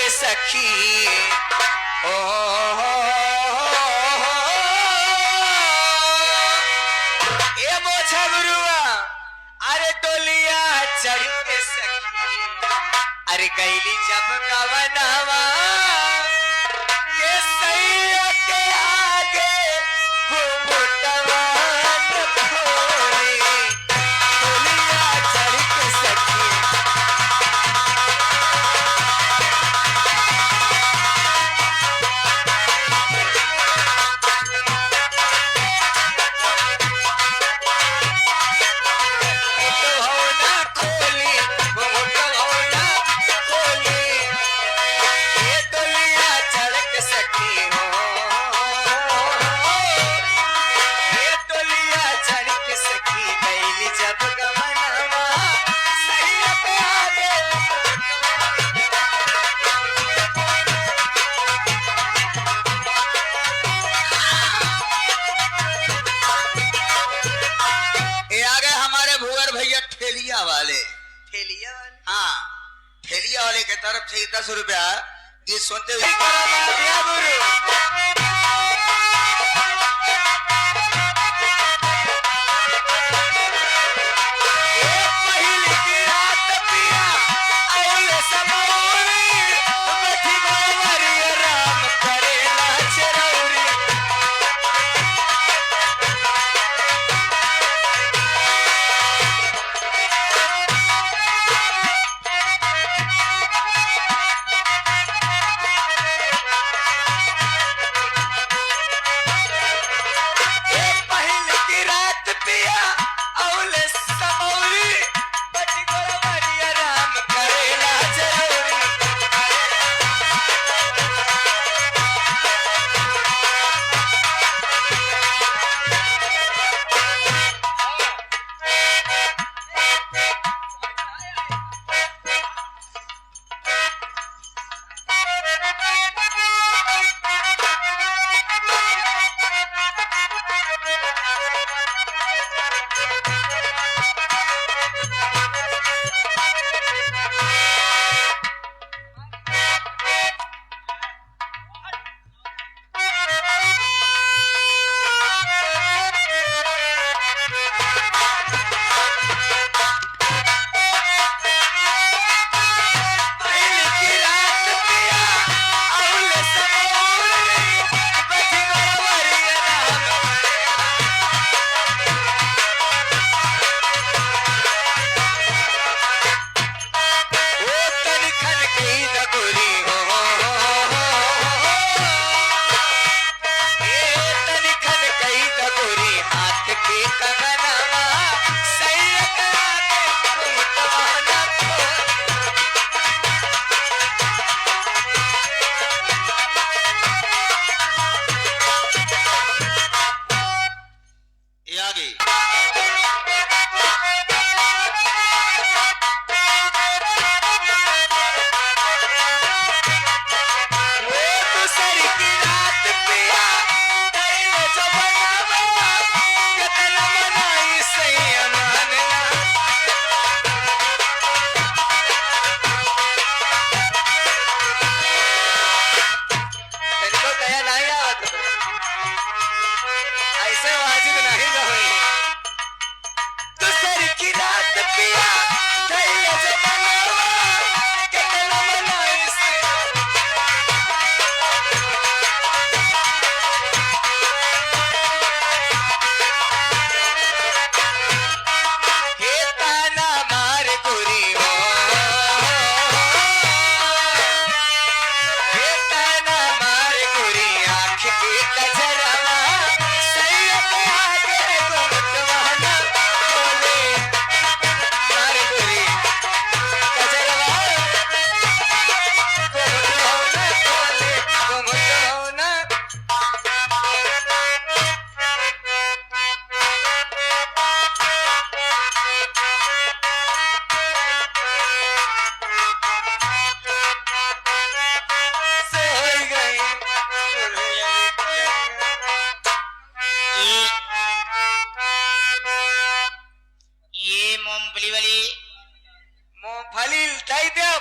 के सखी ओ ए बोझा गुरुआ अरे टोलिया चढ़ के सखी अरे कैली जब कवनावा के सैया के आगे घुमटवा न खोली टोलिया चढ़ के सखी ठेलिया वाले हाँ ठेलिया वाले के तरफ से 10 रुपया गीत सुनते हुए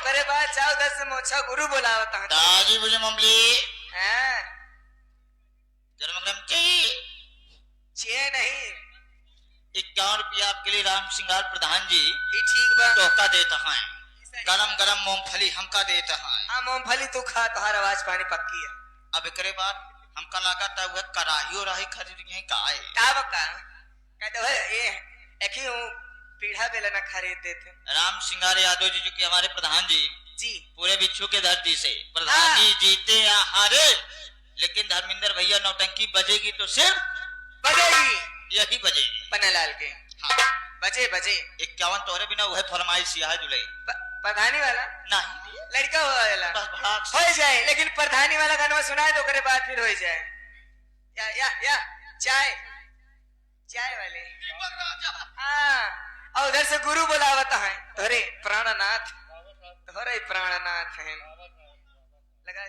करे बाद जाओ 10 मोछा गुरु बुलावता है दाजी मुझे ममली हैं गरम गरम चाहिए चे नहीं 51 रुपया आपके लिए राम सिंगार प्रधान जी ये ठीक बा तोहका देता है गरम गरम मूंगफली हमका देता है हां मूंगफली तू खा तोहार आवाज पानी पक्की है अब एकरे बाद हमका लगा था वह कराही और राही खरीद है काहे का बका कहते हो ये एक ही हूं पीढ़ा बेलना खरीद देते राम सिंगार यादव जी जो कि हमारे प्रधान जी जी पूरे बिच्छू के धरती से प्रधान जी जीते या हारे लेकिन धर्मेंद्र भैया नौटंकी बजेगी तो सिर्फ बजेगी यही बजेगी पन्नालाल के हाँ बजे बजे 51 तोहरे बिना वह फरमाइश है दुल्हे प्रधानी वाला नहीं लड़का वाला बस भड़ाक हो जाए लेकिन प्रधानी वाला गाना सुनाए तो करे बाद फिर हो जाए या चाय चाय वाले हाँ और उधर से गुरु बुलावता है तोरे प्राणनाथ तोरे प्राणनाथ है लगा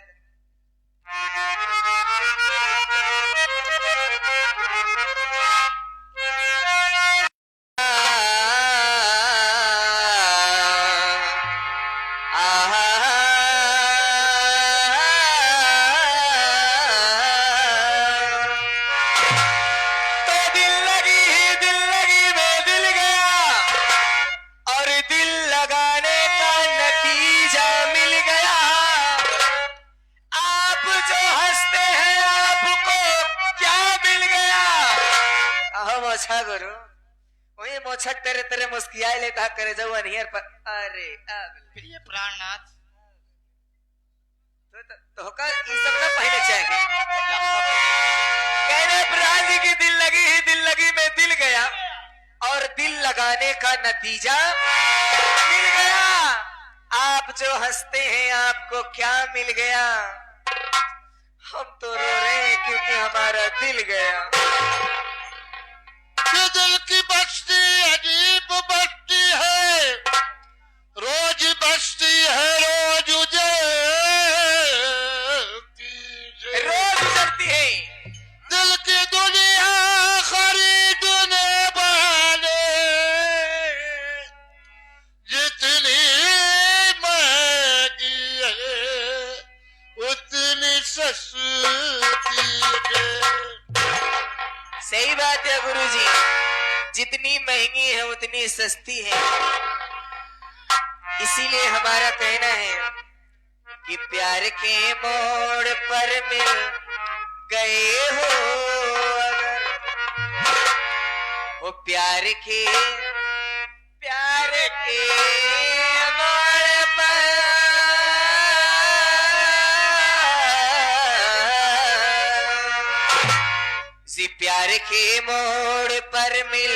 गुरु वही मोछक तेरे तेरे मुस्कियाई लेता करे जाऊ अनियर पर अरे अब ये प्राणनाथ तो का ये सब ना पहले चाहिए कहने प्राण जी की दिल लगी में दिल गया और दिल लगाने का नतीजा मिल गया आप जो हंसते हैं आपको क्या मिल गया हम तो रो रहे हैं क्योंकि हमारा दिल गया दिल की बस्ती अजीब बस्ती है रोज बस्ती है रोज उजड़ती है दिल की दुनिया खरीदने वाले जितनी महंगी है उतनी सस्ती है सही बात है गुरुजी जितनी महंगी है उतनी सस्ती है इसीलिए हमारा कहना है कि प्यार के मोड़ पर मिल गए हो अगर वो प्यार के मोड़ पर प्यार के मोड़ पर मिल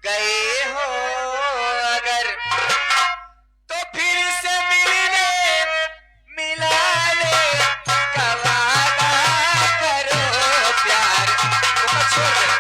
गए हो अगर तो फिर से मिलाने का वादा करो प्यार छोड़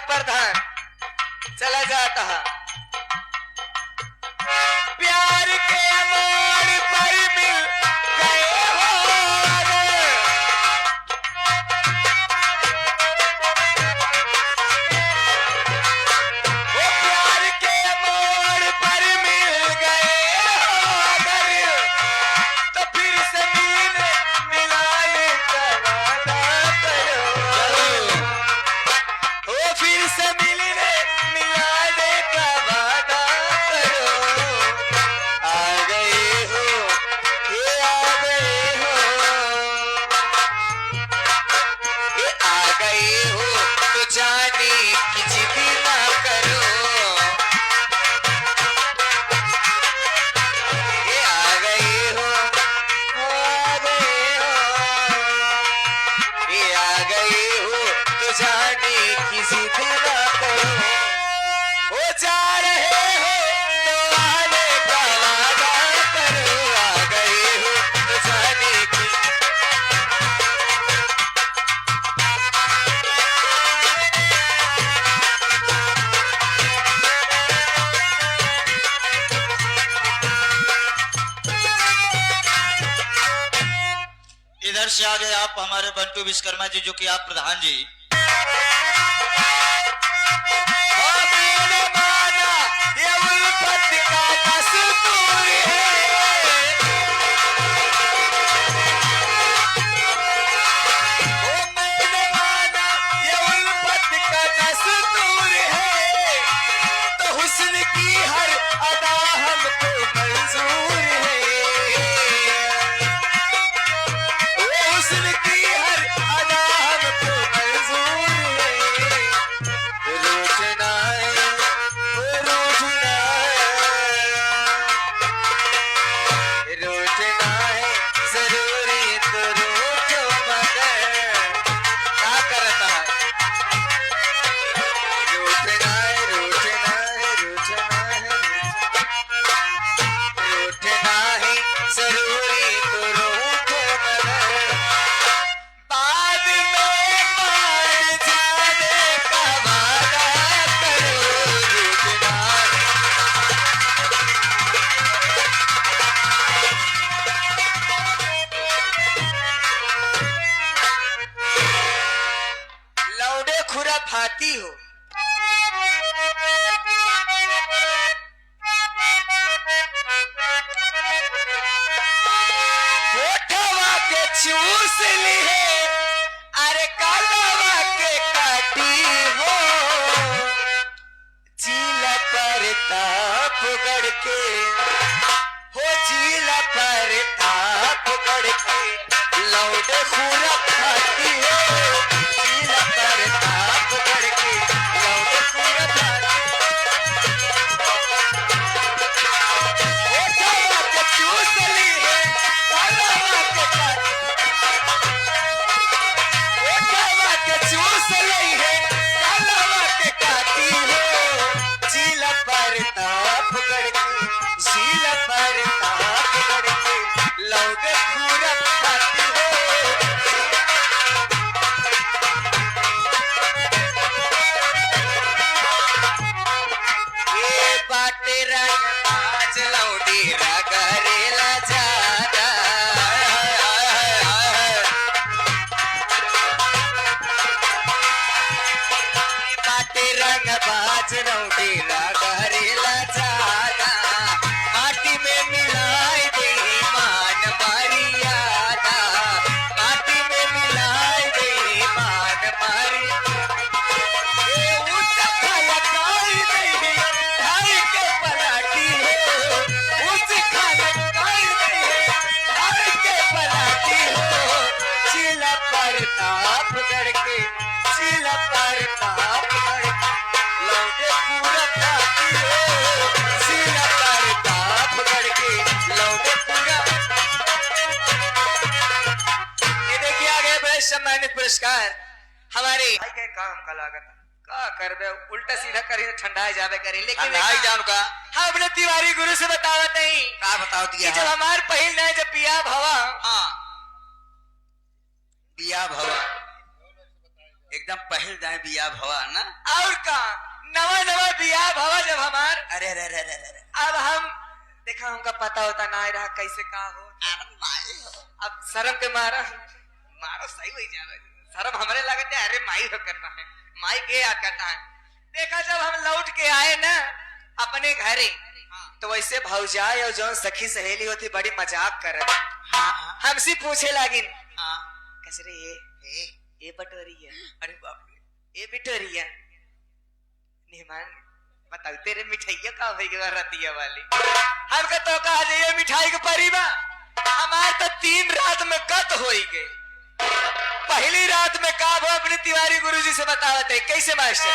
प्रधान चला जाता है प्यार के मोड़ पर मिल गए हो वो प्यार के मोड़ पर मिल गए हो अगर तो फिर से मिलाने का वादा करो फिर से मिलाने का जाने की जिद ना करो, हो जा रहे हो तो आने का वादा करो, आ गए हो तो जाने की। इधर से आगे आप हमारे बंटू विश्वकर्मा जी, जो कि आप प्रधान जी। मैंने माना ये उल्फत का दस्तूर है, मैंने माना ये उल्फत का दस्तूर है, तो हुस्न की हर अदा हमको मंजूर है, हुस्न की हर अदा हमको मंजूर है, रोजना है रोजना है, रोजना है जरूरी तो रोको मगर क्या करता है, रोजना है रोजना है रोजना है, रोजना है जरूरी तो रोको मगर बाद में मान जाने का वादा करो, रुकना लौड़े खुरा फाती हो, होठवा के चूस ली है, अरे कालवा के काटी हो, जीला पर ताप गड़ के, हो जीला पर ताप गड़ के, लौड़े खुरा खाती हो, जीला पर ताप गड़ के, लौड़े खुरा खाती होठवा के चूस ली है, कालवा के काटी, होठवा के चूस ली है, कालवा के काटी हो, झीला पर ताप गड़ के, झीला पर ताप गड़ के, लौड़े खुरा खाती हो। ये बाटे रंग बाज लौड़ी रगरेला जादा, ये बाटे रंग बाज लौड़ी रगरेला जादा, माटी में मिलाई दे मान मरियादा, माटी में मिलाई दे मान मारी, ये उस खलकाई नहीं ढाई के पलाटी हो, उस खलकाई नहीं ढाई के पलाटी हो, चिला पर ताप गड़ के, चिला पर ताप गड़ के, लौटे पूरा खाती हो, चिला पर ताप गड़ के, लौटे पूरा। ये देखिए आगे बड़े सम्मानित पुरस्कार हमारे भाई के काम का लागत का करबे, उल्टा सीधा करी तो ठंडा जावे करे, लेकिन ठंडाई जान का हाँ अपने तिवारी गुरु से बतावत नहीं का बताओ कि दिया जब हमार पहिल ना जब पिया भवा, हाँ बिया भवा, एकदम पहल जाए बिया भवा ना, और का नवा नवा बिया भवा जब हमार, अरे अरे अरे अरे अरे, अब हम देखा हमका पता होता ना रहा कैसे का हो, अरे माई हो, अब शर्म के मारा मारो सही हो जा रहा है, शर्म हमारे लगते है, अरे माई हो करना है, माई के याद करता है। देखा जब हम लौट के आए ना अपने घरे, तो वैसे भौजाई और जौन सखी सहेली होती बड़ी मजाक कर रही, हाँ हमसे पूछे लागिन हाँ, कैसे रे ये बटोरी है, अरे बाप रे ये बिटोरी है, मेहमान बताओ तेरे मिठाइया का हो गया रतिया वाली, हमका तो कहा ये मिठाई के परिवा, हमार तो 3 रात में गत हो गई, पहली रात में का वो अपने तिवारी गुरुजी से बतावत है कैसे मास्टर,